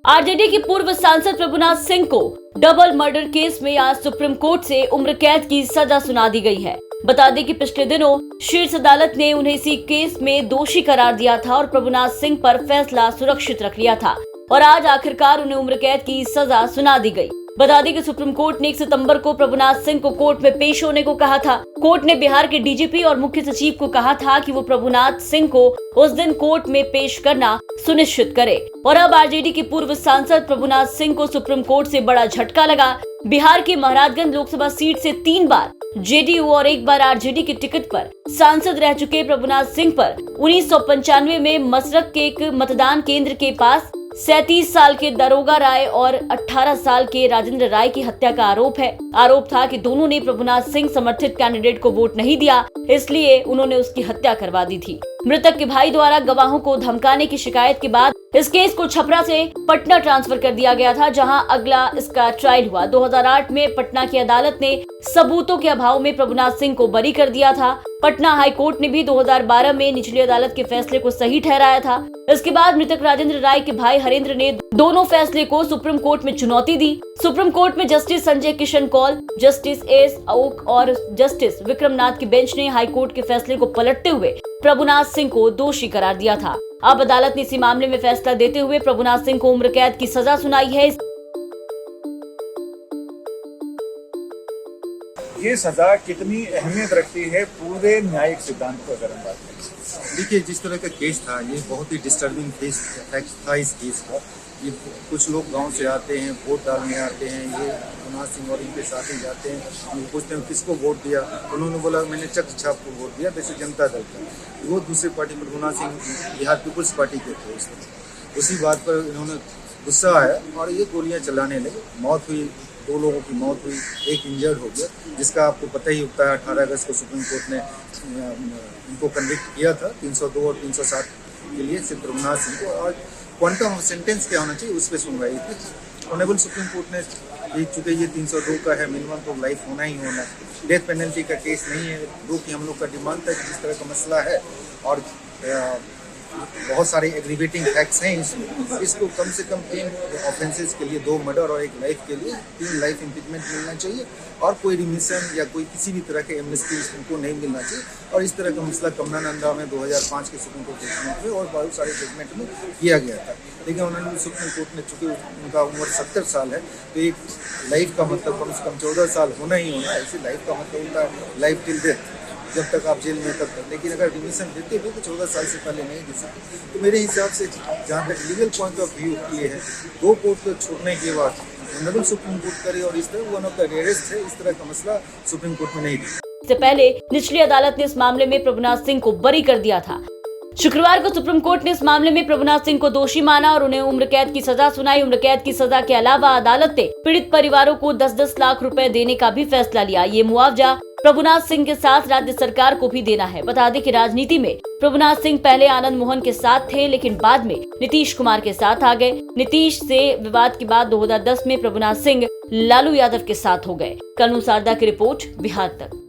RJD की पूर्व सांसद प्रभुनाथ सिंह को डबल मर्डर केस में आज सुप्रीम कोर्ट से उम्र कैद की सजा सुना दी गई है। बता दें कि पिछले दिनों शीर्ष अदालत ने उन्हें इसी केस में दोषी करार दिया था और प्रभुनाथ सिंह पर फैसला सुरक्षित रख लिया था और आज आखिरकार उन्हें उम्र कैद की सजा सुना दी गई। बता दें कि सुप्रीम कोर्ट ने 1 सितंबर को प्रभुनाथ सिंह को कोर्ट में पेश होने को कहा था। कोर्ट ने बिहार के डीजीपी और मुख्य सचिव को कहा था कि वो प्रभुनाथ सिंह को उस दिन कोर्ट में पेश करना सुनिश्चित करे। और अब आरजेडी के पूर्व सांसद प्रभुनाथ सिंह को सुप्रीम कोर्ट से बड़ा झटका लगा। बिहार की महाराजगंज लोकसभा सीट से 3 बार जेडीयू और 1 बार आरजेडी के टिकट पर सांसद रह चुके प्रभुनाथ सिंह पर 1995 में मसरक के एक मतदान केंद्र के पास 37 साल के दरोगा राय और 18 साल के राजेंद्र राय की हत्या का आरोप है। आरोप था कि दोनों ने प्रभुनाथ सिंह समर्थित कैंडिडेट को वोट नहीं दिया, इसलिए उन्होंने उसकी हत्या करवा दी थी। मृतक के भाई द्वारा गवाहों को धमकाने की शिकायत के बाद इस केस को छपरा से पटना ट्रांसफर कर दिया गया था, जहां अगला इसका ट्रायल हुआ। 2008 में पटना की अदालत ने सबूतों के अभाव में प्रभुनाथ सिंह को बरी कर दिया था। पटना हाई कोर्ट ने भी 2012 में निचली अदालत के फैसले को सही ठहराया था। इसके बाद मृतक राजेंद्र राय के भाई हरेंद्र ने दोनों फैसले को सुप्रीम कोर्ट में चुनौती दी। सुप्रीम कोर्ट में justice Sanjay Kishan Kaul, justice S Oka और जस्टिस विक्रम नाथ की बेंच ने हाई कोर्ट के फैसले को पलटते हुए प्रभुनाथ सिंह को दोषी करार दिया था। अब अदालत ने इसी मामले में फैसला देते हुए प्रभुनाथ सिंह को उम्र कैद की सजा सुनाई है। ये सजा कितनी अहमियत रखती है पूरे न्यायिक सिद्धांत को अगर हम बात करें। देखिए, जिस तरह का केस था ये बहुत ही डिस्टर्बिंग केस था इस केस का। ये कुछ लोग गांव से आते हैं, वोट डालने आते हैं, ये प्रभुनाथ सिंह और इनके साथ ही जाते हैं, उनको पूछते हैं किसको वोट दिया। उन्होंने बोला मैंने चक छाप को वोट दिया, वैसे जनता दल का। वो दूसरी party Prabhunath Singh Bihar people's party के थे। उसी बात पर इन्होंने गुस्सा आया और ये गोलियां चलाने लगे। मौत हुई, 2 लोगों की मौत हुई, 1 इंजर्ड हो गया, जिसका आपको पता ही होता है। 18 अगस्त को सुप्रीम कोर्ट ने इनको कन्विक्ट किया था 302 और 307 के लिए सिर्फ प्रभुनाथ सिंह को। और क्वांटम ऑफ सेंटेंस क्या होना चाहिए उस पर सुनवाई थी। ऑनरेबल सुप्रीम कोर्ट ने चूंकि ये 302 का है, मिनिमम तो लाइफ होना ही होना। डेथ पेनल्टी का केस नहीं है, जो कि हम लोग का डिमांड था। जिस तरह का मसला है और बहुत सारे एग्रीवेटिंग फैक्ट्स हैं इसमें, इसको कम से कम 3 ऑफेंसेस के लिए 2 मर्डर और 1 लाइफ के लिए 3 लाइफ इम्पीचमेंट मिलना चाहिए और कोई रिमिशन या कोई किसी भी तरह के एमनेस्टी इनको नहीं मिलना चाहिए। और इस तरह का मसला कमलानंदा में 2005 के सुप्रीम कोर्ट जजमेंट में और बहुत सारे जजमेंट में किया गया था। लेकिन उन्होंने सुप्रीम कोर्ट ने, चूँकि उनका उम्र 70 साल है, तो एक लाइफ का मतलब कम से कम 14 साल होना ही होना। ऐसे लाइफ का मतलब होता है लाइफ टिल डेथ, जब तक आप जेल में तब तक। लेकिन अगर रिमिशन देते हुए तो 14 साल से पहले नहीं दे सकते। तो मेरे हिसाब से जहाँ तक लीगल पॉइंट ऑफ व्यू ये है, 2 कोर्ट को छोड़ने के बाद ऑनरेबल सुप्रीम कोर्ट करे और इस तरह वन ऑफ द रेयरेस्ट है, इस तरह का मसला सुप्रीम कोर्ट में नहीं दिया। इससे पहले निचली अदालत ने इस मामले में प्रभुनाथ सिंह को बरी कर दिया था। शुक्रवार को सुप्रीम कोर्ट ने इस मामले में प्रभुनाथ सिंह को दोषी माना और उन्हें उम्र कैद की सजा सुनाई। उम्र कैद की सजा के अलावा अदालत ने पीड़ित परिवारों को 10-10 लाख रुपए देने का भी फैसला लिया। ये मुआवजा प्रभुनाथ सिंह के साथ राज्य सरकार को भी देना है। बता दें कि राजनीति में प्रभुनाथ सिंह पहले आनंद मोहन के साथ थे, लेकिन बाद में नीतीश कुमार के साथ आ गए। नीतीश से विवाद के बाद 2010 में प्रभुनाथ सिंह लालू यादव के साथ हो गए। कल्नू सारदा की रिपोर्ट, बिहार तक।